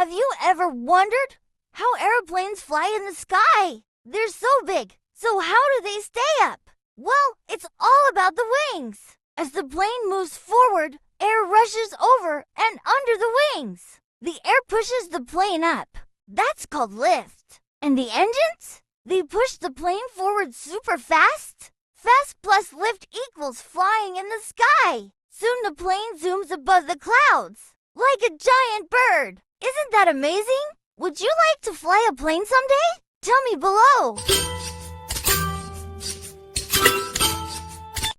Have you ever wondered how airplanes fly in the sky? They're so big, so how do they stay up? Well, it's all about the wings. As the plane moves forward, air rushes over and under the wings. The air pushes the plane up. That's called lift. And the engines? They push the plane forward super fast. Fast plus lift equals flying in the sky. Soon the plane zooms above the clouds, like a giant bird. Isn't that amazing? Would you like to fly a plane someday? Tell me below.